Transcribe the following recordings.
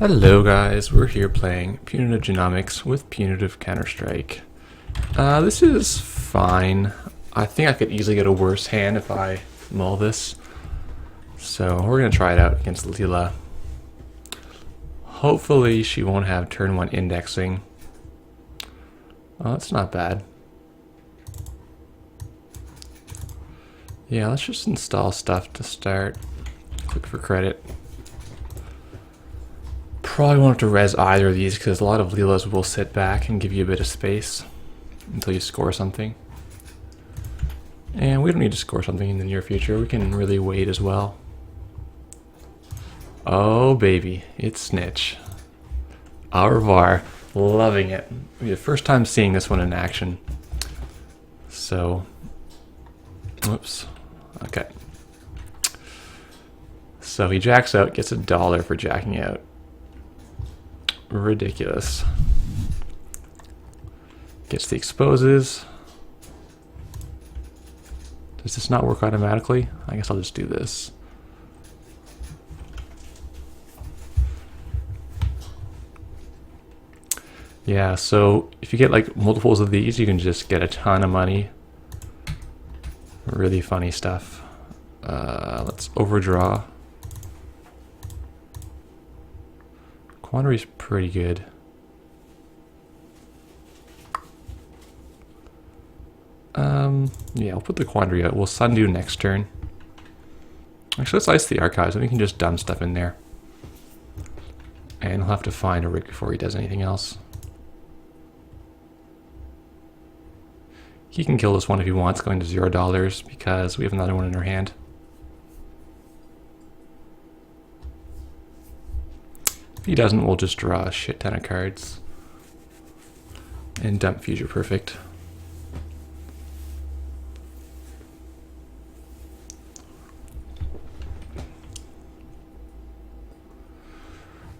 Hello guys, we're here playing Punitive Genomics with Punitive Counter-Strike. This is fine. I think I could easily get a worse hand if I mull this. So we're going to try it out against Leela. Hopefully she won't have turn 1 indexing. Oh, that's not bad. Yeah, let's just install stuff to start. Click for credit. Probably won't have to res either of these because a lot of Leelas will sit back and give you a bit of space until you score something. And we don't need to score something in the near future. We can really wait as well. Oh baby, it's Snitch. Au revoir. Loving it. It'll be the first time seeing this one in action. So, whoops. Okay. So he jacks out, gets $1 for jacking out. Ridiculous. Gets the exposes. Does this not work automatically? I guess I'll just do this. Yeah, so if you get like multiples of these, you can just get a ton of money. Really funny stuff. Let's overdraw. Quandary's pretty good. Yeah, I'll put the Quandary out. We'll Sundew next turn. Actually, let's ice the archives and we can just dump stuff in there. And he'll have to find a rig before he does anything else. He can kill this one if he wants, going to $0 because we have another one in our hand. If he doesn't, we'll just draw a shit ton of cards and dump Future Perfect.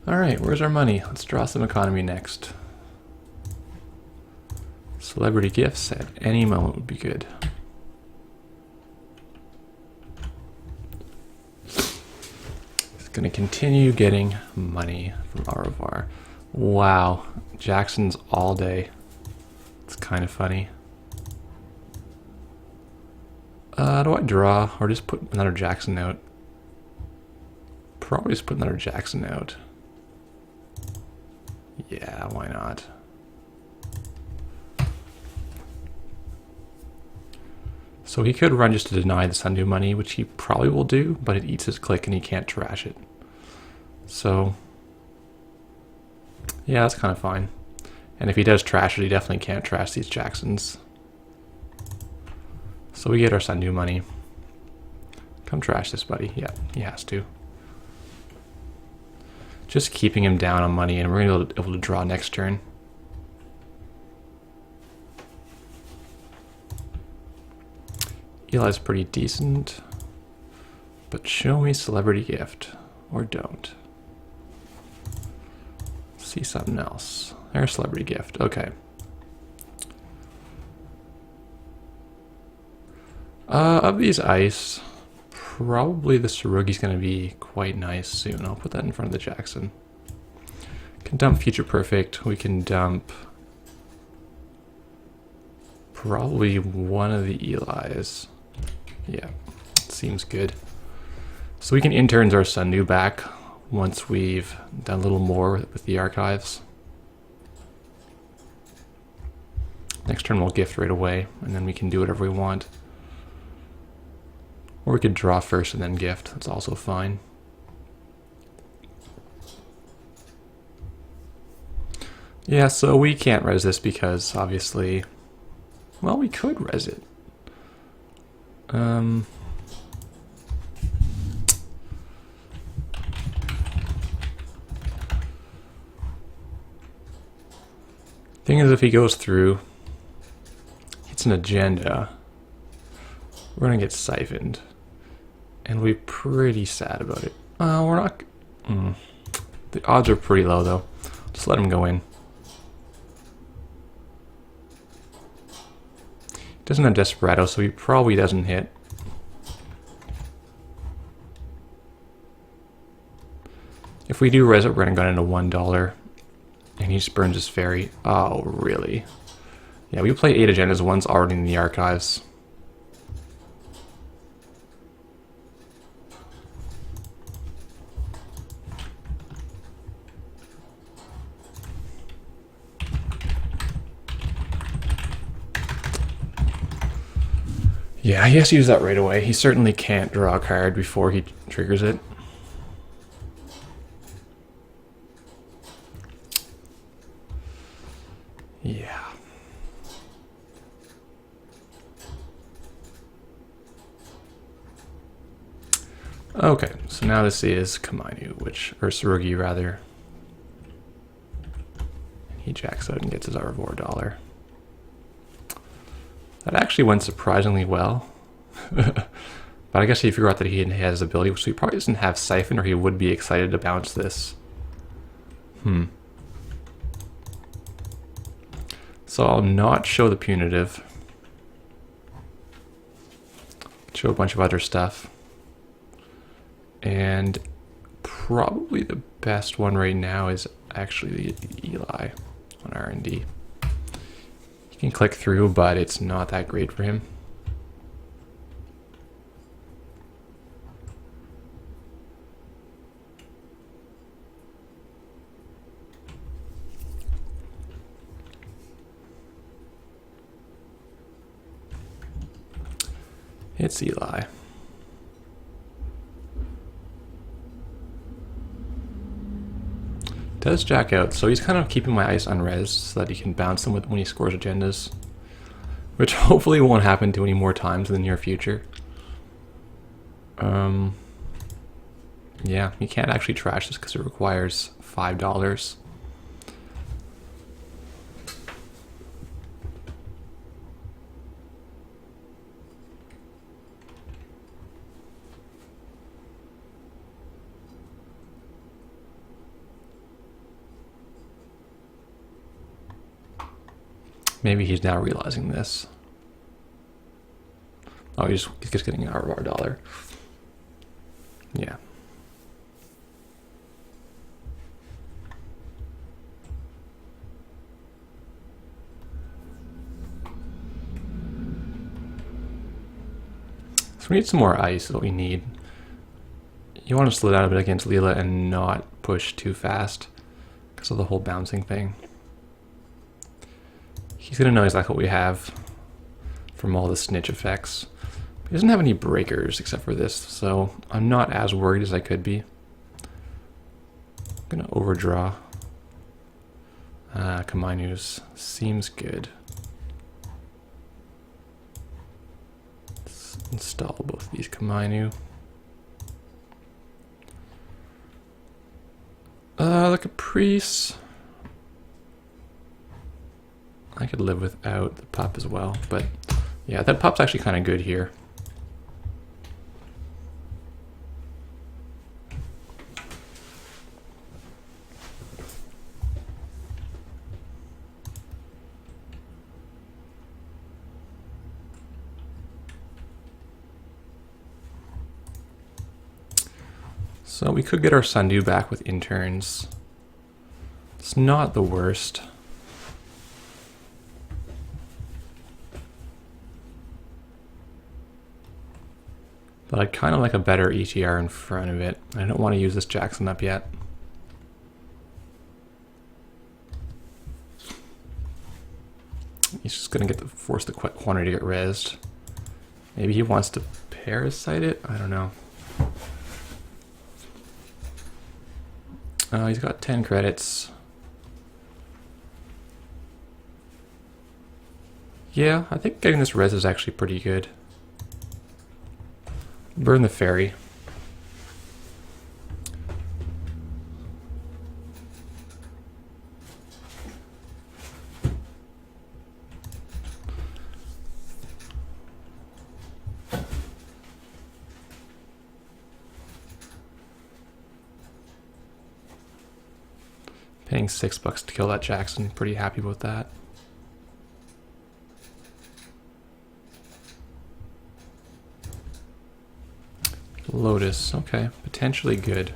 Alright, where's our money? Let's draw some economy next. Celebrity gifts at any moment would be good. He's going to continue getting money from Au revoir. Wow, Jackson's all day. It's kind of funny. Do I draw or just put another Jackson out? Probably just put another Jackson out. Yeah, why not? So he could run just to deny the Sundew money, which he probably will do, but it eats his click and he can't trash it. So, yeah, that's kind of fine. And if he does trash it, he definitely can't trash these Jacksons. So we get our Sundew money. Come trash this, buddy. Yeah, he has to. Just keeping him down on money, and we're going to be able to draw next turn. Eli's pretty decent, but show me Celebrity Gift, or don't. See something else. There's Celebrity Gift, okay. Of these ice, probably the Sarugi's going to be quite nice soon. I'll put that in front of the Jackson. Can dump Future Perfect, we can dump probably one of the Eli's. Yeah, seems good. So we can interns our Sundew back once we've done a little more with the archives. Next turn we'll gift right away, and then we can do whatever we want. Or we could draw first and then gift. That's also fine. Yeah, so we can't res this because obviously, well, we could res it. Thing is, if he goes through, it's an agenda, we're gonna get siphoned, and we're pretty sad about it. We're not. The odds are pretty low though. Just let him go in. Doesn't have Desperado, so he probably doesn't hit. If If we do res it, we're going to go into $1. And he just burns his ferry. Oh, really? Yeah, we play 8 agendas. One's already in the archives. Yeah, he has to use that right away. He certainly can't draw a card before he triggers it. Yeah. Okay, so now this is Kamainu, or Tsurugi rather. He jacks out and gets his Arvor dollar. That actually went surprisingly well. But I guess he forgot that he has ability, so he probably doesn't have Siphon, or he would be excited to bounce this. So I'll not show the punitive. Show a bunch of other stuff. And probably the best one right now is actually the Eli on R&D. You can click through, but it's not that great for him. It's Eli. Does jack out, so he's kind of keeping my ice unresed so that he can bounce them when he scores agendas, which hopefully won't happen too many more times in the near future. Yeah, you can't actually trash this because it requires $5. Maybe he's now realizing this. Oh, he's just getting an Arvor dollar. Yeah. So we need some more ice, is what we need. You want to slow down a bit against Leela and not push too fast because of the whole bouncing thing. He's going to know exactly what we have from all the snitch effects. He doesn't have any breakers except for this, so I'm not as worried as I could be. I'm going to overdraw. Kamainu's seems good. Let's install both of these Kamainu. The Caprice. I could live without the pup as well, but yeah, that pup's actually kind of good here. So we could get our Sundew back with interns. It's not the worst. But I'd kind of like a better ETR in front of it. I don't want to use this Jackson up yet. He's just going to force the quantity to get rezzed. Maybe he wants to parasite it? I don't know. He's got 10 credits. Yeah, I think getting this res is actually pretty good. Burn the ferry. Paying $6 to kill that Jackson. Pretty happy with that. Lotus, okay, potentially good.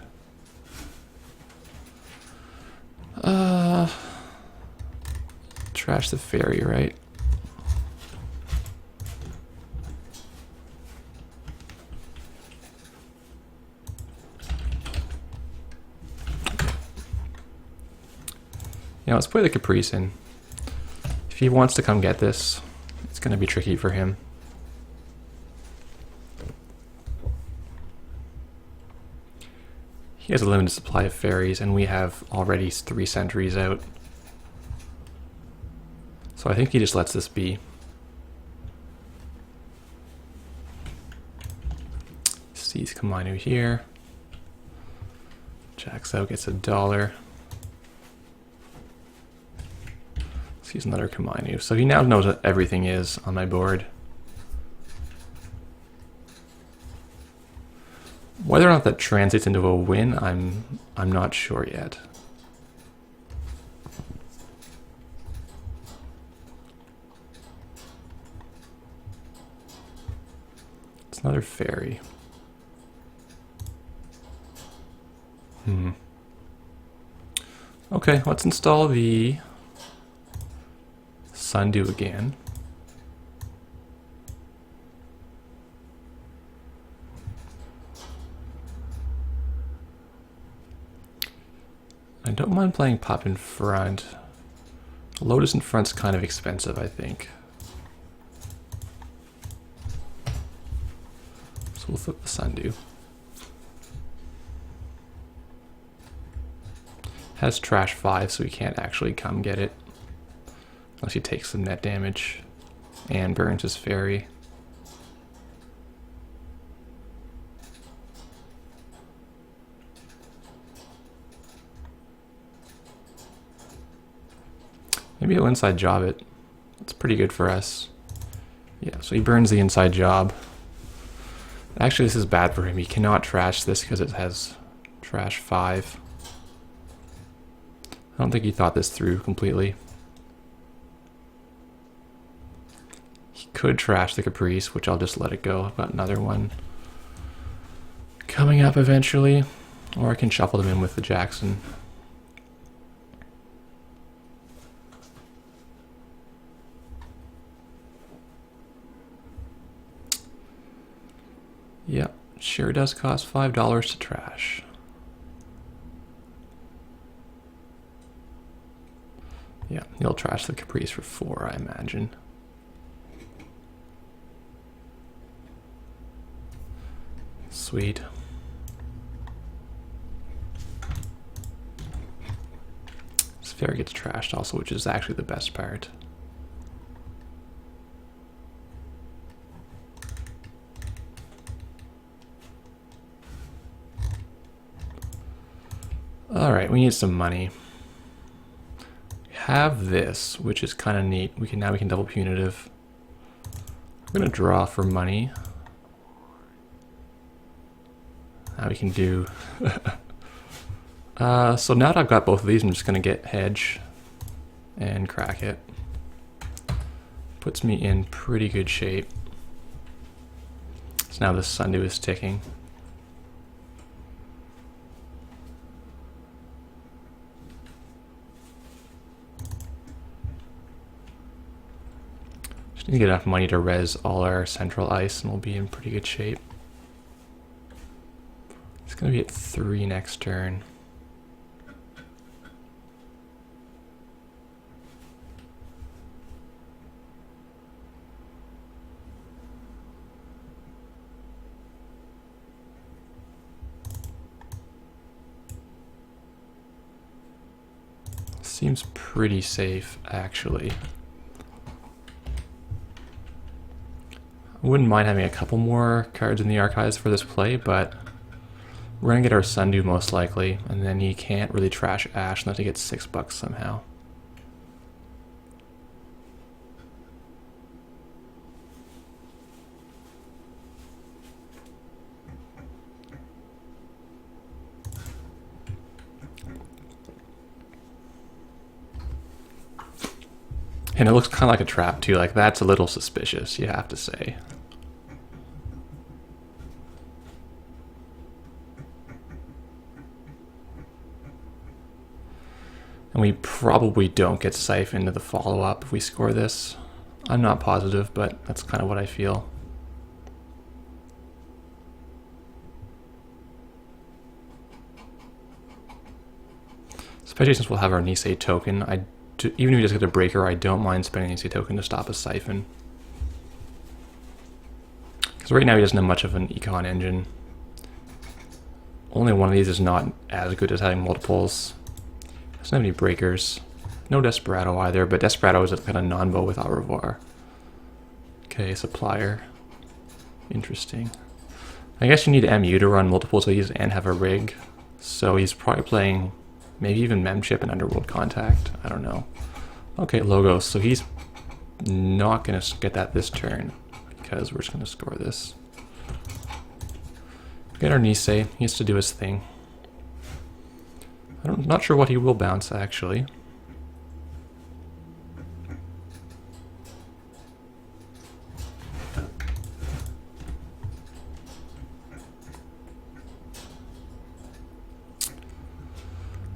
trash the ferry, right? Yeah, let's play the Caprice in. If he wants to come get this, it's going to be tricky for him. He has a limited supply of ferries, and we have already 3 sentries out. So I think he just lets this be. Sees Kamanu here. Jacks out, gets $1. Sees another Kamanu. So he now knows what everything is on my board. Whether or not that translates into a win, I'm not sure yet. It's another ferry. Okay, let's install the Sundew again. I don't mind playing Pop in front. Lotus in front's kind of expensive, I think. So we'll flip the Sundew. Has trash 5, so he can't actually come get it. Unless he takes some net damage and burns his ferry. Maybe he'll inside job it. That's pretty good for us. Yeah, so he burns the inside job. Actually, this is bad for him. He cannot trash this because it has trash 5. I don't think he thought this through completely. He could trash the Caprice, which I'll just let it go. I've got another one coming up eventually. Or I can shuffle them in with the Jackson. Yep, sure does cost $5 to trash. Yeah, he'll trash the Caprice for 4, I imagine. Sweet. This ferry gets trashed also, which is actually the best part. Alright, we need some money. We have this, which is kind of neat. Now we can double punitive. We're gonna draw for money. Now we can do so now that I've got both of these, I'm just gonna get hedge and crack it. Puts me in pretty good shape. So now the Sundew is ticking. Just need to get enough money to res all our central ice and we'll be in pretty good shape. It's gonna be at 3 next turn. Seems pretty safe, actually. I wouldn't mind having a couple more cards in the archives for this play, but we're gonna get our Sundew most likely, and then he can't really trash Ash unless he gets $6 somehow. And it looks kind of like a trap too, like that's a little suspicious, you have to say. And we probably don't get siphoned to the follow-up if we score this. I'm not positive, but that's kind of what I feel. Especially since we'll have our Nisei token. Even if we just get a breaker, I don't mind spending Nisei token to stop a siphon. Because right now he doesn't have much of an econ engine. Only one of these is not as good as having multiples. Doesn't have any breakers. No Desperado either, but Desperado is a kind of non-bow with Au revoir. Okay, supplier. Interesting. I guess you need MU to run multiples of these and have a rig. So he's probably playing maybe even Memchip and Underworld Contact. I don't know. Okay, Logos. So he's not going to get that this turn because we're just going to score this. Get our Nisei. He has to do his thing. I'm not sure what he will bounce, actually.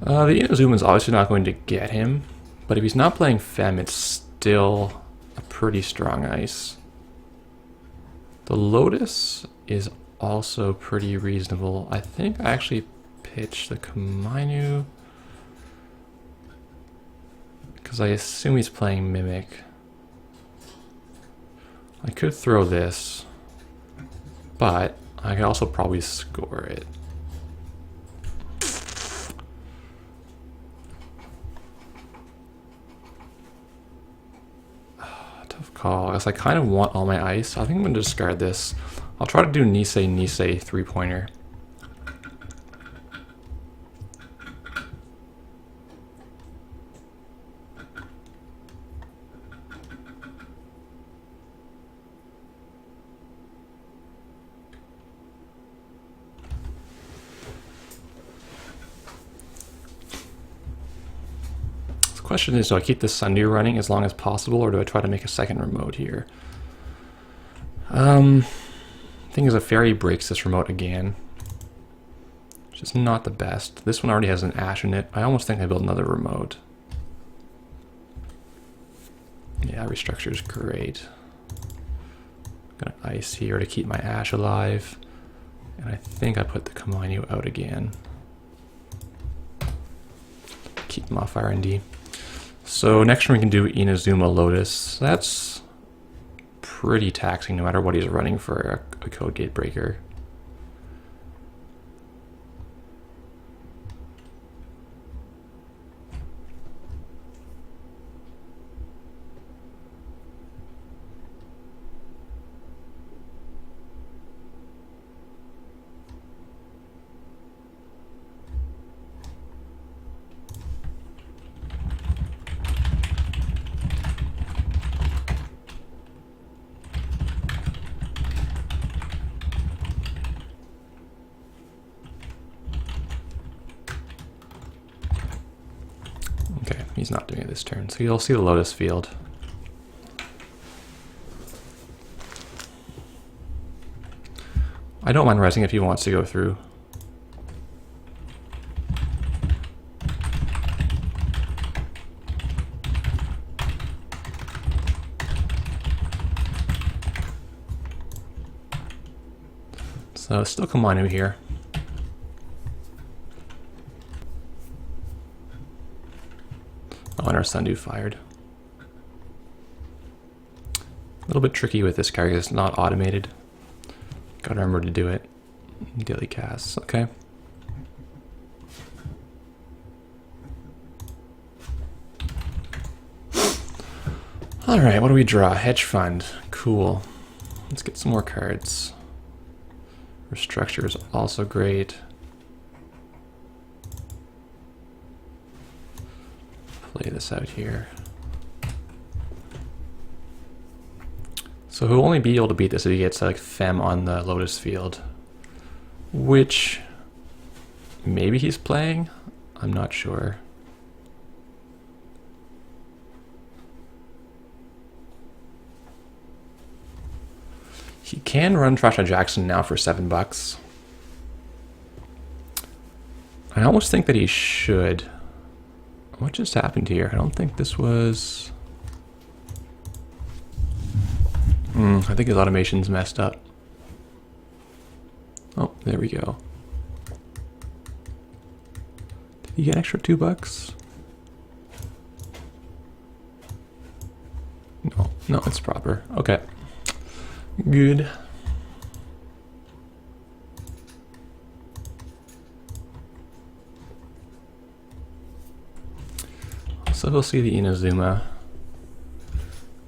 The Inazuma's obviously not going to get him, but if he's not playing Fem, it's still a pretty strong ice. The Lotus is also pretty reasonable. I think I actually pitch the Komainu because I assume he's playing Mimic. I could throw this, but I could also probably score it. Tough call, because I kind of want all my ice. I think I'm going to discard this. I'll try to do Nisei three-pointer. The question is, do I keep this Sundew running as long as possible, or do I try to make a second remote here? Thing is, a fairy breaks this remote again, which is not the best. This one already has an ash in it. I almost think I build another remote. Yeah, restructure is great. I'm gonna ice here to keep my ash alive, and I think I put the Komainu out again. Keep them off R&D. So next turn we can do Inazuma Lotus. That's pretty taxing no matter what he's running for a Code Gate breaker. Okay, he's not doing it this turn, so you'll see the Lotus field. I don't mind resing if he wants to go through. So still Komainu here. Oh, and our Sundew fired. A little bit tricky with this card because it's not automated. Gotta remember to do it. Daily casts, okay. Alright, what do we draw? Hedge fund. Cool. Let's get some more cards. Restructure is also great. Play this out here. So he'll only be able to beat this if he gets like Fem on the Lotus field, which maybe he's playing. I'm not sure. He can run Trasha Jackson now for $7. I almost think that he should. What just happened here? I don't think this was... I think his automation's messed up. Oh, there we go. Did he get extra $2? No, it's proper. Okay. Good. So we'll see the Inazuma.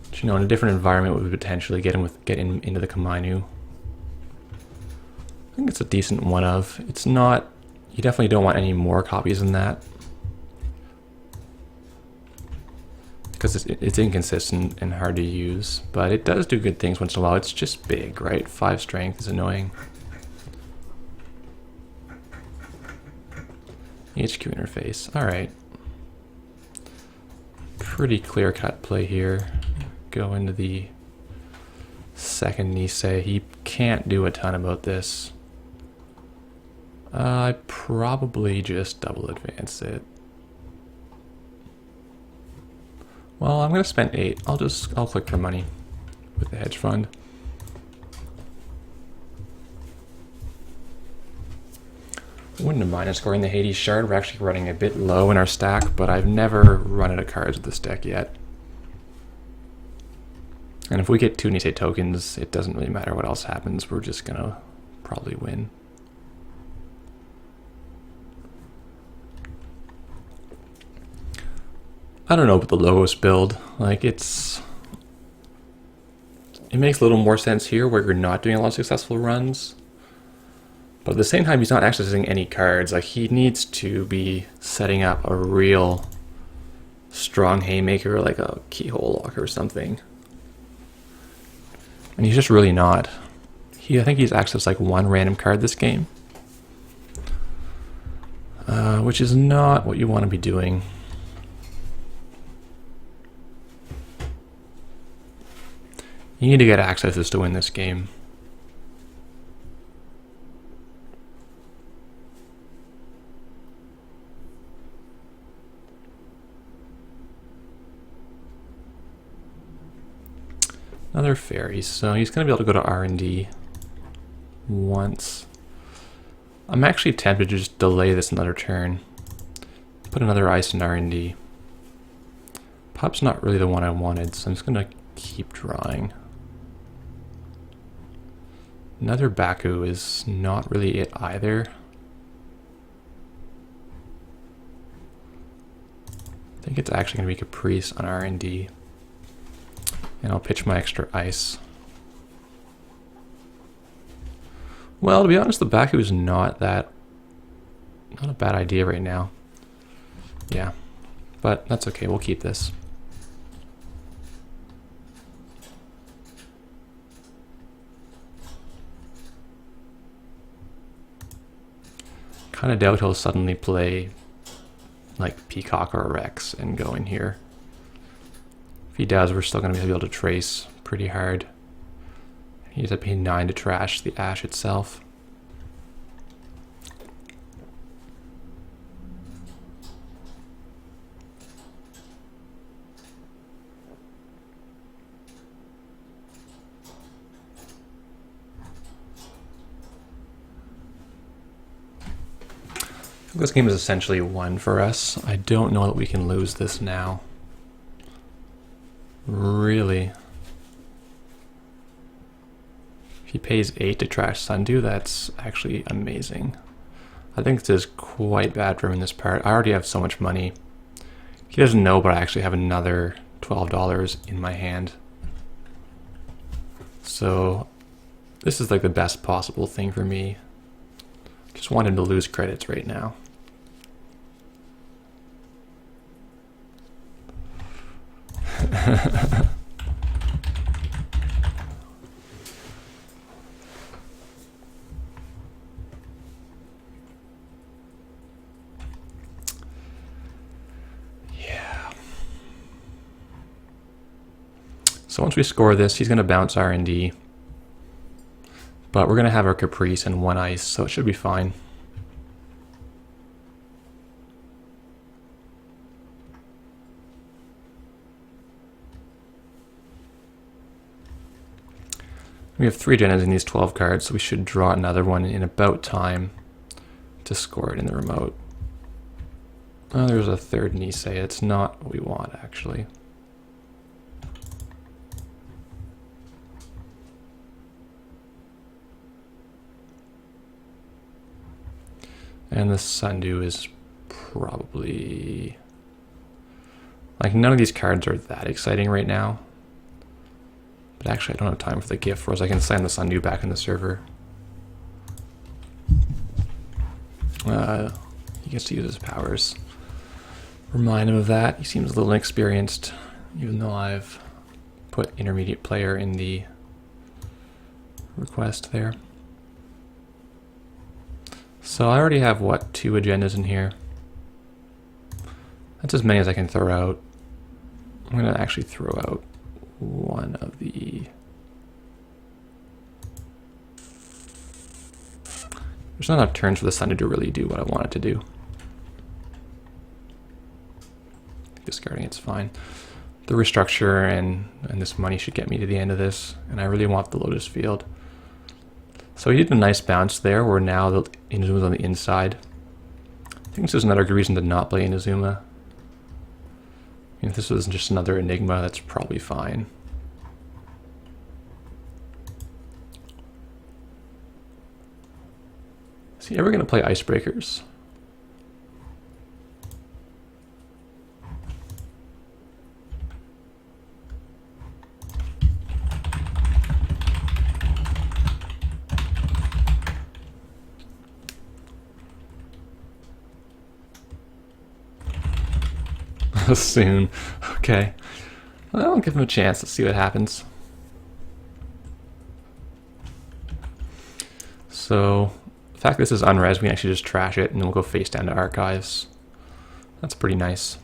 Which, you know, in a different environment we would potentially get into the Komainu. I think it's a decent one of. It's not... You definitely don't want any more copies than that. Because it's inconsistent and hard to use. But it does do good things once in a while. It's just big, right? 5 strength is annoying. HQ interface. Alright. Pretty clear-cut play here. Go into the second Nisei. He can't do a ton about this. I probably just double advance it. Well, I'm gonna spend 8. I'll click for money with the hedge fund. Wouldn't have minded scoring the Hades shard. We're actually running a bit low in our stack, but I've never run out of cards with this deck yet. And if we get 2 Nisei tokens, it doesn't really matter what else happens. We're just gonna probably win. I don't know about the Logos build. Like, it makes a little more sense here where you're not doing a lot of successful runs. But at the same time, he's not accessing any cards. Like, he needs to be setting up a real strong haymaker, like a keyhole locker or something. And he's just really not. I think he's accessed like 1 random card this game. Which is not what you want to be doing. You need to get accesses to win this game. Another fairy, so he's going to be able to go to R&D once. I'm actually tempted to just delay this another turn. Put another ice in R&D. Pop's not really the one I wanted, so I'm just going to keep drawing. Another Baku is not really it either. I think it's actually going to be Caprice on R&D. And I'll pitch my extra ice. Well, to be honest, the Baku is not a bad idea right now. Yeah, but that's okay, we'll keep this. Kind of doubt he'll suddenly play like Peacock or Rex and go in here. If he does, we're still going to be able to trace pretty hard. He ends up paying 9 to trash the Ash itself. This game is essentially won for us. I don't know that we can lose this now. Really? If he pays 8 to trash Sundew, that's actually amazing. I think this is quite bad for him in this part. I already have so much money. He doesn't know, but I actually have another $12 in my hand. So this is like the best possible thing for me. Just want him to lose credits right now. Yeah. So once we score this, he's going to bounce R&D. But we're going to have our Caprice and 1 ice, so it should be fine. We have 3 agendas in these 12 cards, so we should draw another one in about time to score it in the remote. Oh, there's a third Nisei. It's not what we want, actually. And the Sundew is probably... like, none of these cards are that exciting right now. But actually, I don't have time for the gift, whereas I can send the Sundew back in the server. He gets to use his powers. Remind him of that. He seems a little inexperienced, even though I've put intermediate player in the request there. So I already have, what, 2 agendas in here? That's as many as I can throw out. I'm going to actually throw out one of the... there's not enough turns for the Sundew to really do what I want it to do. Discarding it's fine. The restructure and this money should get me to the end of this, and I really want the Lotus Field. So he did a nice bounce there, where now the Inazuma's on the inside. I think this is another good reason to not play Inazuma. If this was just another Enigma, that's probably fine. Is he ever going to play Icebreakers? Soon. Okay. Well, I'll give him a chance. Let's see what happens. So, the fact this is unres, we can actually just trash it and then we'll go face down to archives. That's pretty nice.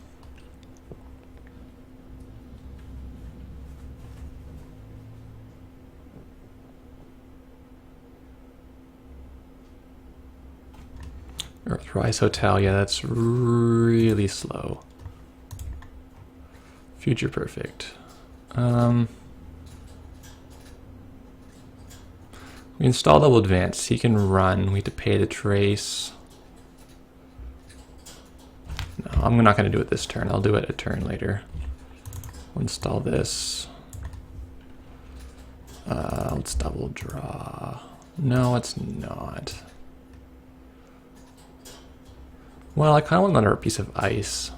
Earthrise Hotel, yeah, that's really slow. Future Perfect. We install Double Advance. He can run. We have to pay the trace. No, I'm not going to do it this turn. I'll do it a turn later. We'll install this. Let's double draw. No, it's not. Well, I kind of want another piece of ice.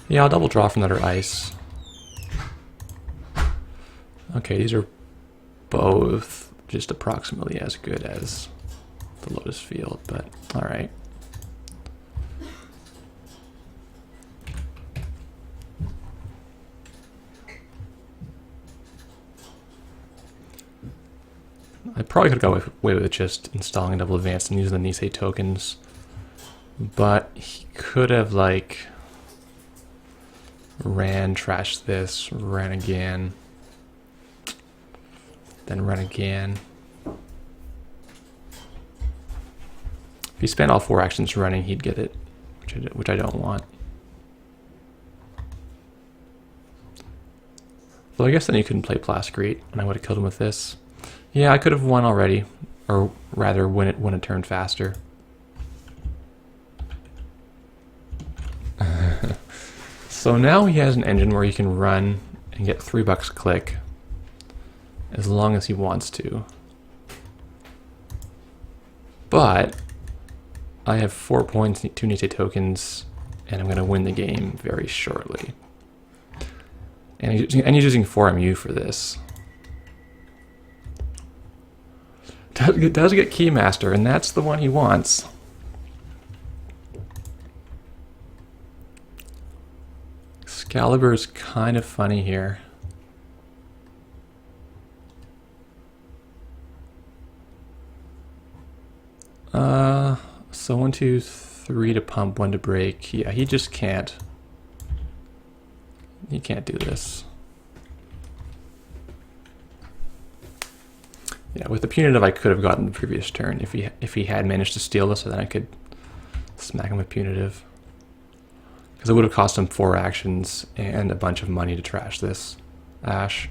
Yeah, I'll double draw for another ice. Okay, these are both just approximately as good as the Lotus Field, but alright. I probably could have got away with just installing Double Advance and using the Nisei tokens, but he could have, like, ran, trashed this, ran again, then run again. If he spent all 4 actions running, he'd get it, which I don't want. Though I guess then he couldn't play Plascrete, and I would have killed him with this. Yeah, I could have won already, or rather win a turn faster. So now he has an engine where he can run and get $3 a click as long as he wants to. But I have 4 points, 2 Nisei tokens, and I'm going to win the game very shortly. And he's using 4MU for this. It does get Keymaster, and that's the one he wants. Excalibur is kind of funny here. So 1, 2, 3 to pump, 1 to break. Yeah, he just can't. He can't do this. Yeah, with the punitive I could have gotten the previous turn if he had managed to steal this, so then I could smack him with punitive. Because it would have cost him 4 actions and a bunch of money to trash this Ash.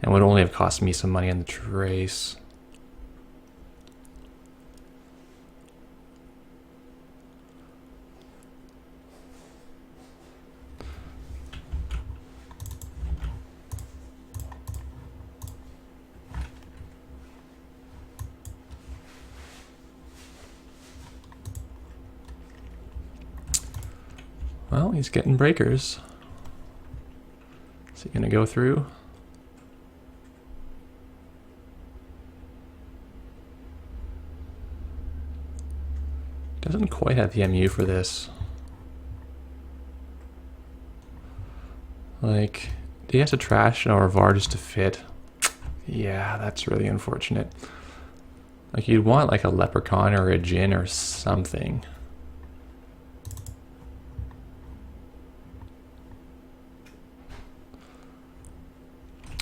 And would only have cost me some money on the trace. Well, he's getting breakers. Is he gonna go through? Doesn't quite have the MU for this. Like, do you have to trash an Orvar just to fit? Yeah, that's really unfortunate. Like, you'd want like a Leprechaun or a Djinn or something.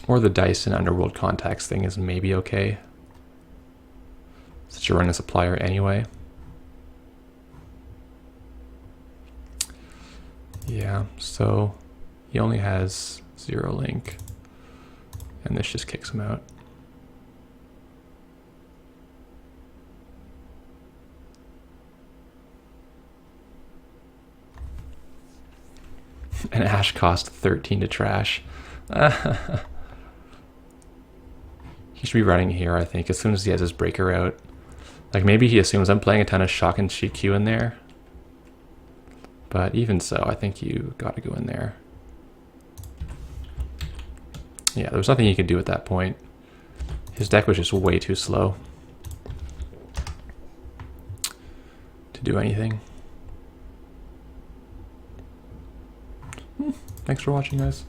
Or the Dyson Underworld Contacts thing is maybe okay. Since you're running a supplier anyway. Yeah, so he only has 0 link. And this just kicks him out. And Ash cost 13 to trash. He should be running here, I think, as soon as he has his breaker out. Like, maybe he assumes I'm playing a ton of Shock and GQ in there. But even so, I think you gotta go in there. Yeah, there was nothing he could do at that point. His deck was just way too slow to do anything. Thanks for watching, guys.